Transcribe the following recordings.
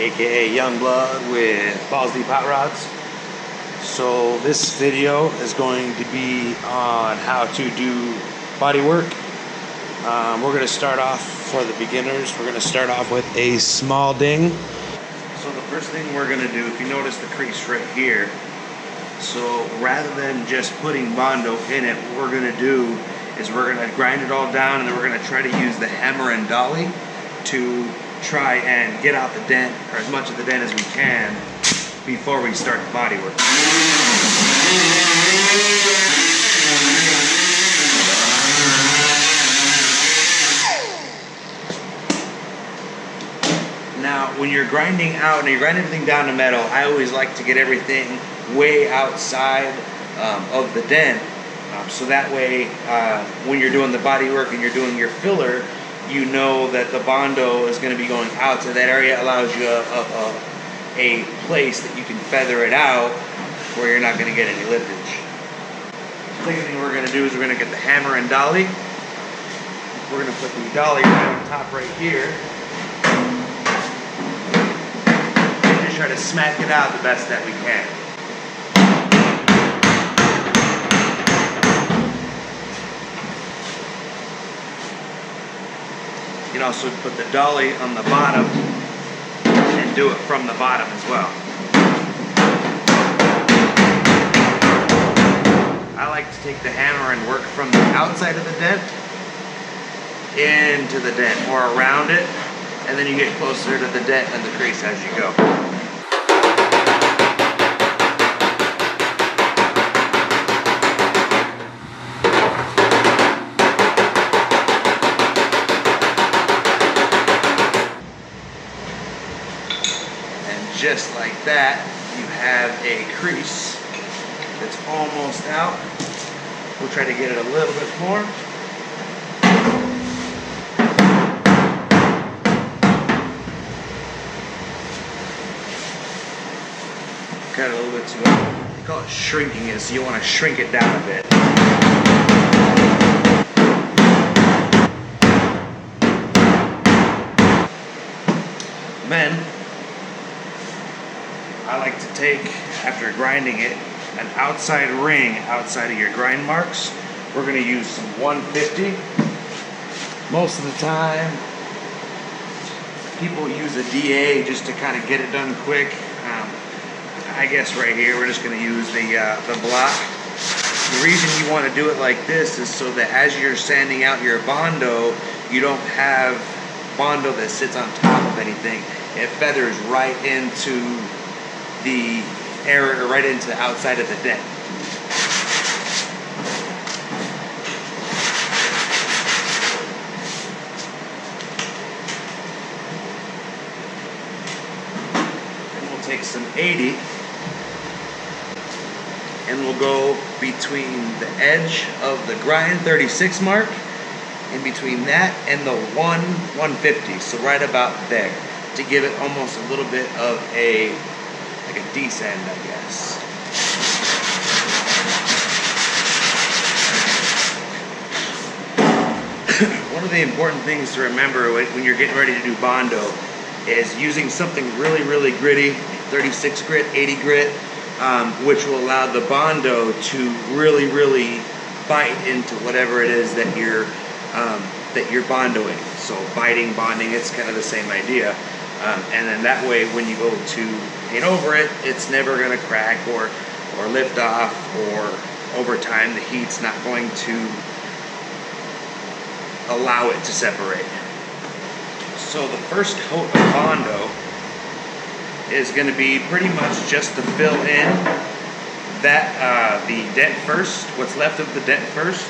aka Youngblood with BLZDEEP hot rods. So this video is going to be on how to do body work. We're going to start off for the beginners. We're going to start off with a small ding. So the first thing we're going to do, if you notice the crease right here, so rather than just putting Bondo in it, what we're going to do is we're going to grind it all down, and then we're going to try to use the hammer and dolly to try and get out the dent, or as much of the dent as we can, before we start the body work. Now, when you're grinding out and you grind everything down to metal, I always like to get everything way outside of the dent, so that way when you're doing the body work and you're doing your filler, you know that the Bondo is going to be going out to that area. It allows you a place that you can feather it out where you're not going to get any lippage. The second thing we're going to do is we're going to get the hammer and dolly. We're going to put the dolly right on top right here. And just try to smack it out the best that we can. You can also put the dolly on the bottom and do it from the bottom as well. I like to take the hammer and work from the outside of the dent into the dent, or around it, and then you get closer to the dent and the crease as you go. Just like that, you have a crease that's almost out. We'll try to get it a little bit more. Got it a little bit too long. They call it shrinking it, so you want to shrink it down a bit. Then I like to take, after grinding it, an outside ring outside of your grind marks. We're going to use some 150. Most of the time, people use a DA just to kind of get it done quick. I guess right here we're just going to use the block. The reason you want to do it like this is so that as you're sanding out your Bondo, you don't have Bondo that sits on top of anything. It feathers right into the area, right into the outside of the dent. And we'll take some 80 and we'll go between the edge of the grind 36 mark, in between that and the 150, so right about there, to give it almost a little bit of a descend, I guess. One of the important things to remember when you're getting ready to do Bondo is using something really, really gritty, 36 grit, 80 grit, which will allow the Bondo to really, really bite into whatever it is that you're Bondoing. So biting, bonding, it's kind of the same idea. And then that way, when you go to paint over it, it's never going to crack or lift off, or over time the heat's not going to allow it to separate. So the first coat of Bondo is going to be pretty much just to fill in that the dent first, what's left of the dent first.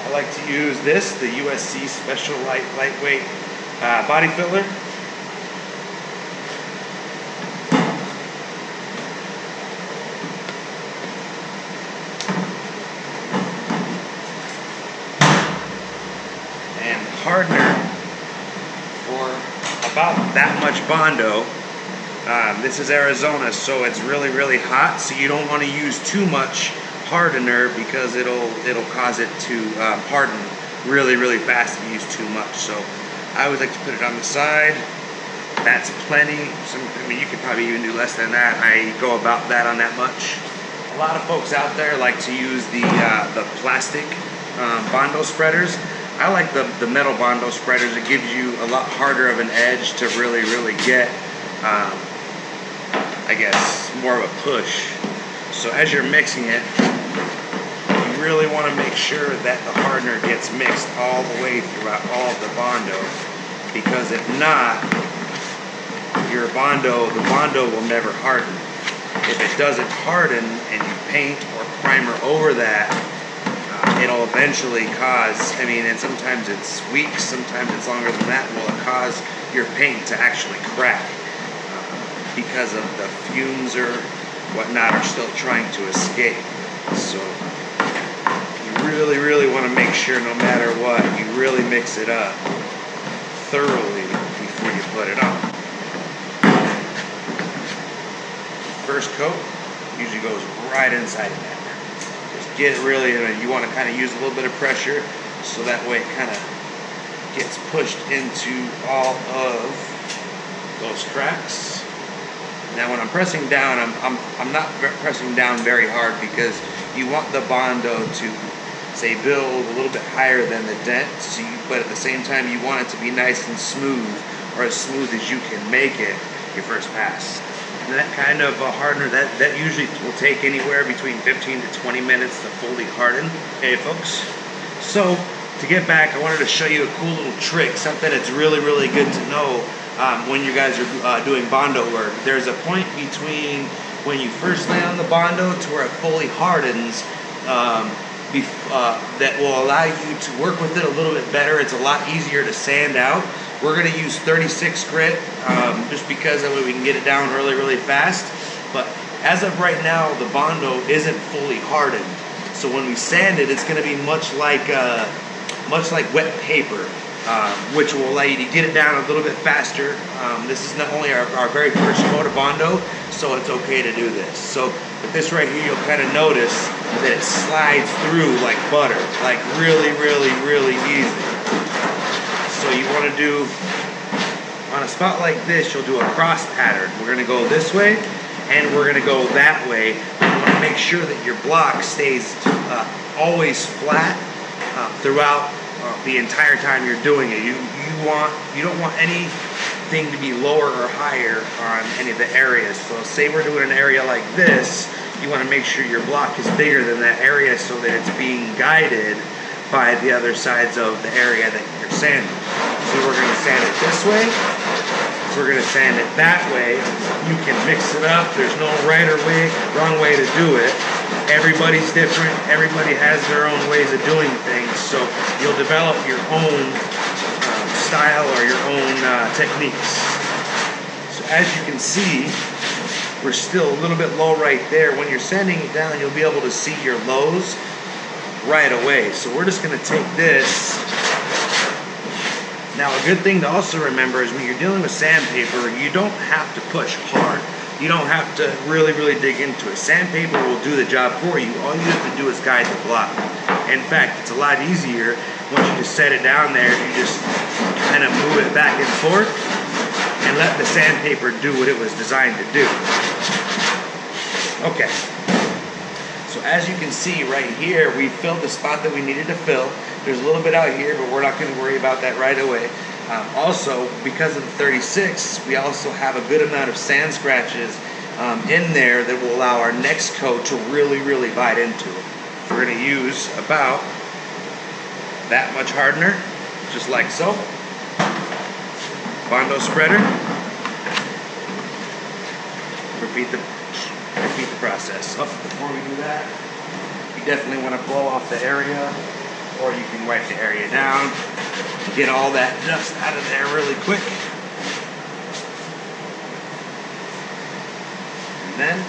I like to use this, the USC Special Lightweight Body Filler. Hardener for about that much Bondo. This is Arizona, so it's really, really hot, so you don't want to use too much hardener because it'll cause it to harden really, really fast if you use too much. So I always like to put it on the side That's plenty. I mean, you could probably even do less than that. I go about that on that much. A lot of folks out there like to use the plastic Bondo spreaders. I like the metal Bondo spreaders. It gives you a lot harder of an edge to really get, I guess, more of a push. So as you're mixing it, you really want to make sure that the hardener gets mixed all the way throughout all of the Bondo, because if not, the Bondo will never harden. If it doesn't harden and you paint or primer over that, it'll eventually cause, I mean, and sometimes it's weeks, sometimes it's longer than that, will it cause your paint to actually crack because of the fumes or whatnot are still trying to escape. So you really want to make sure, no matter what, you really mix it up thoroughly before you put it on. First coat usually goes right inside of that. Just get it really, you want to kind of use a little bit of pressure so that way it kind of gets pushed into all of those cracks. Now when I'm pressing down, I'm not pressing down very hard, because you want the Bondo to, say, build a little bit higher than the dent, so but at the same time you want it to be nice and smooth, or as smooth as you can make it your first pass. And that kind of hardener, that usually will take anywhere between 15 to 20 minutes to fully harden. Okay, folks. So to get back, I wanted to show you a cool little trick, something that's really good to know when you guys are doing Bondo work. There's a point between when you first lay on the Bondo to where it fully hardens that will allow you to work with it a little bit better. It's a lot easier to sand out. We're going to use 36 grit just because that way we can get it down really fast. But as of right now, the Bondo isn't fully hardened. So when we sand it, it's going to be much like wet paper, which will allow you to get it down a little bit faster. This is not only our very first coat of Bondo, so it's okay to do this. So with this right here, you'll kind of notice that it slides through like butter, like really easy. So you want to do, on a spot like this, you'll do a cross pattern. We're going to go this way, and we're going to go that way. You want to make sure that your block stays always flat throughout the entire time you're doing it. You don't want anything to be lower or higher on any of the areas. So say we're doing an area like this, you want to make sure your block is bigger than that area so that it's being guided by the other sides of the area that you're sanding. So we're going to sand it this way, we're going to sand it that way. You can mix it up. There's no right or wrong way to do it. Everybody's different. Everybody has their own ways of doing things. So you'll develop your own style or your own techniques. So as you can see, we're still a little bit low right there. When you're sanding it down, you'll be able to see your lows right away. So we're just going to take this. Now, a good thing to also remember is when you're dealing with sandpaper, you don't have to push hard. You don't have to really dig into it. Sandpaper will do the job for you. All you have to do is guide the block. In fact, it's a lot easier once you just set it down there. You just kind of move it back and forth and let the sandpaper do what it was designed to do. Okay. So as you can see right here, we filled the spot that we needed to fill. There's a little bit out here, but we're not going to worry about that right away. Also, because of the 36, we also have a good amount of sand scratches in there that will allow our next coat to really bite into it. We're going to use about that much hardener, just like so. Bondo spreader. Repeat the process. Oh, before we do that, you definitely want to blow off the area, or you can wipe the area down to get all that dust out of there really quick. And then,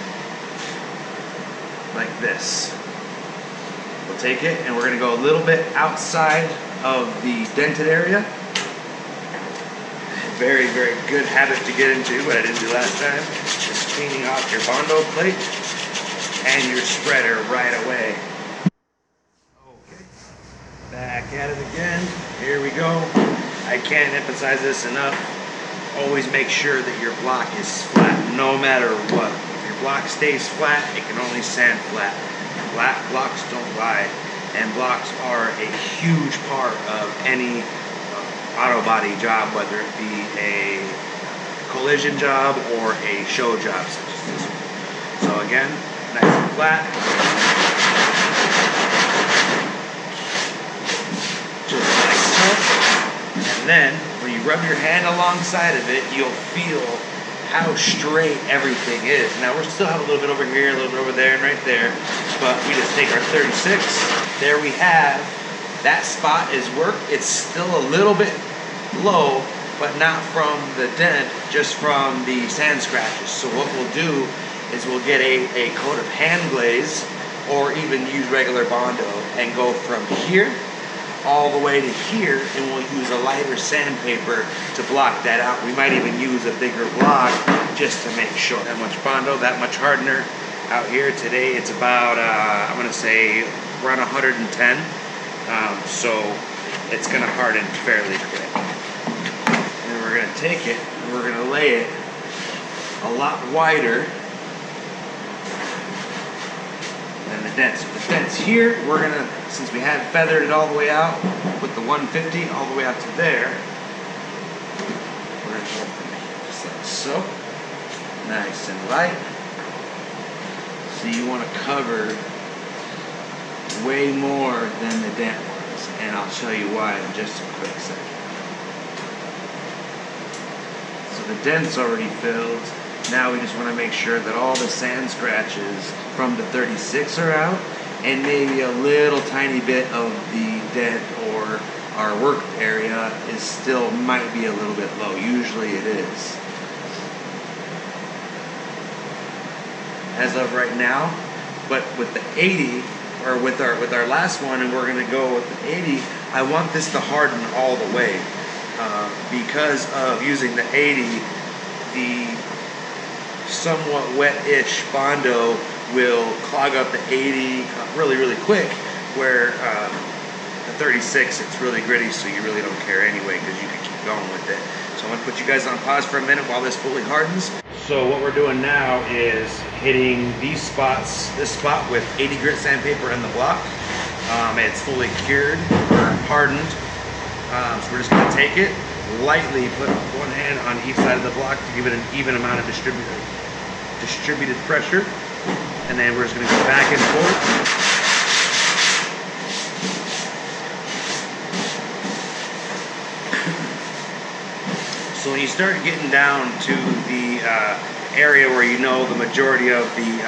like this. We'll take it and we're going to go a little bit outside of the dented area. Very good habit to get into, but I didn't do last time. Just cleaning off your Bondo plate and your spreader right away. Okay, back at it again. Here we go. I can't emphasize this enough. always make sure that your block is flat, no matter what. If your block stays flat, it can only sand flat. Flat blocks don't lie, and blocks are a huge part of any auto body job, whether it be a collision job or a show job such as this one. So again, nice and flat. Just like so. And then when you rub your hand alongside of it, you'll feel how straight everything is. Now we still have a little bit over here, a little bit over there, and right there, but we just take our 36. There we have, that spot is worked. It's still a little bit low, but not from the dent, just from the sand scratches. So what we'll do is we'll get a coat of hand glaze, or even use regular Bondo, and go from here all the way to here, and we'll use a lighter sandpaper to block that out. We might even use a bigger block just to make sure. That much Bondo, that much hardener. Out here today it's about, I'm gonna say around 110. So it's gonna harden fairly quick. And we're gonna take it and we're gonna lay it a lot wider than the dent. So the dent's here, we're gonna, since we had feathered it all the way out with the 150 all the way out to there, we're gonna go from here, just like so. Nice and light. So you want to cover way more than the dent was, and I'll show you why in just a quick second. So the dent's already filled. Now we just want to make sure that all the sand scratches from the 36 are out, and maybe a little tiny bit of the dent or our work area is still, might be a little bit low. Usually it is. As of right now, but with the 80, or with our last one, and we're gonna go with the 80, I want this to harden all the way. Because of using the 80, the somewhat wet-ish Bondo will clog up the 80 really quick, where the 36, it's really gritty, so you really don't care anyway, because you can keep going with it. So I'm gonna put you guys on pause for a minute while this fully hardens. So what we're doing now is hitting these spots, this spot with 80 grit sandpaper in the block. It's fully cured or hardened. So we're just gonna take it, lightly put one hand on each side of the block to give it an even amount of distributed pressure. And then we're just gonna go back and forth. So when you start getting down to the area where you know the majority of the,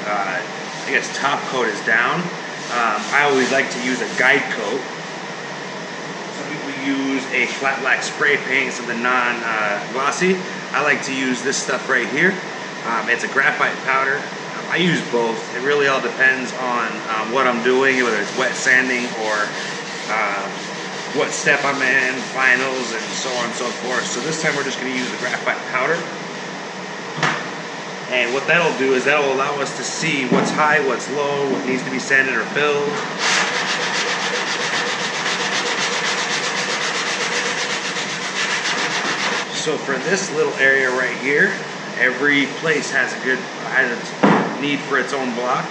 I guess, top coat is down, I always like to use a guide coat. Some people use a flat black spray paint, something non-glossy. I like to use this stuff right here. It's a graphite powder. I use both. It really all depends on what I'm doing, whether it's wet sanding or what step I'm in, finals, and so on and so forth. So this time we're just going to use the graphite powder. And what that'll do is that'll allow us to see what's high, what's low, what needs to be sanded or filled. So for this little area right here, every place has its need for its own block.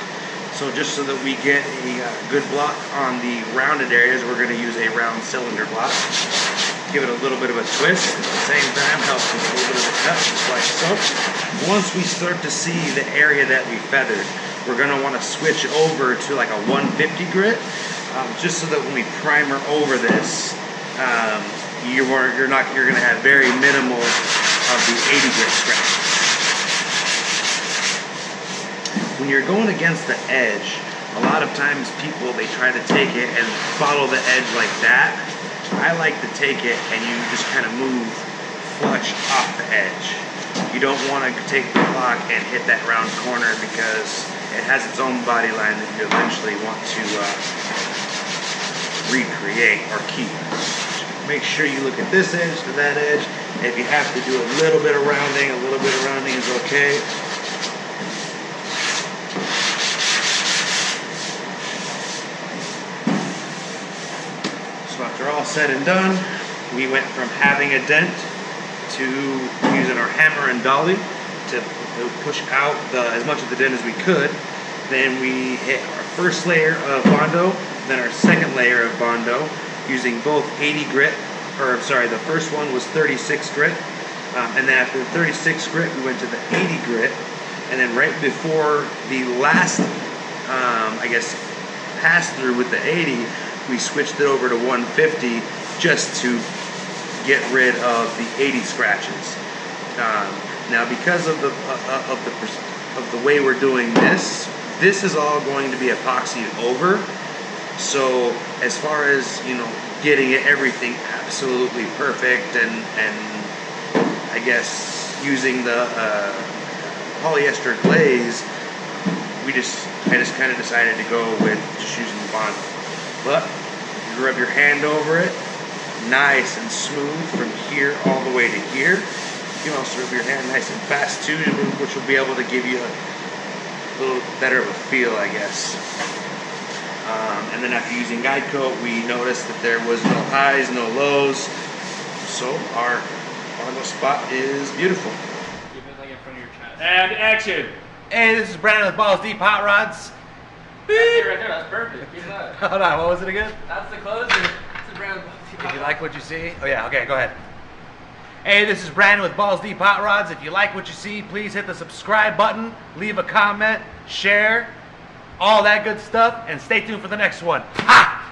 So just so that we get a good block on the rounded areas, we're going to use a round cylinder block. Give it a little bit of a twist. At the same time, helps with a little bit of a cut, just like so. Once we start to see the area that we feathered, we're going to want to switch over to like a 150 grit, just so that when we primer over this, you're going to have very minimal of the 80 grit scratches. When you're going against the edge, a lot of times people, they try to take it and follow the edge like that. I like to take it and you just kind of move flush off the edge. You don't want to take the block and hit that round corner, because it has its own body line that you eventually want to recreate or keep. Make sure you look at this edge to that edge. If you have to do a little bit of rounding is okay. So after all said and done, we went from having a dent to using our hammer and dolly to push out as much of the dent as we could. Then we hit our first layer of Bondo, then our second layer of Bondo, using both 80 grit, or sorry, the first one was 36 grit, and then after the 36 grit, we went to the 80 grit, and then right before the last, I guess, pass through with the 80, we switched it over to 150 just to get rid of the 80 scratches. Now, because of the way we're doing this is all going to be epoxied over. So as far as, you know, getting everything absolutely perfect and I guess using the polyester glaze, I just kind of decided to go with just using the Bondo. But you rub your hand over it, nice and smooth from here all the way to here. You can also rub your hand nice and fast too, which will be able to give you a little better of a feel, I guess. And then after using guide coat, we noticed that there was no highs, no lows, so our Bondo spot is beautiful. Give it like in front of your chest. And action! Hey, this is Brandon with BLZDEEP Hot Rods. That's it right there, that's perfect. Keep that. Hold on, what was it again? That's the closer. That's the Brandon. If you like what you see, oh yeah, okay, go ahead. Hey, this is Brandon with BLZDEEP Hot Rods. If you like what you see, please hit the subscribe button, leave a comment, share, all that good stuff, and stay tuned for the next one. Ha!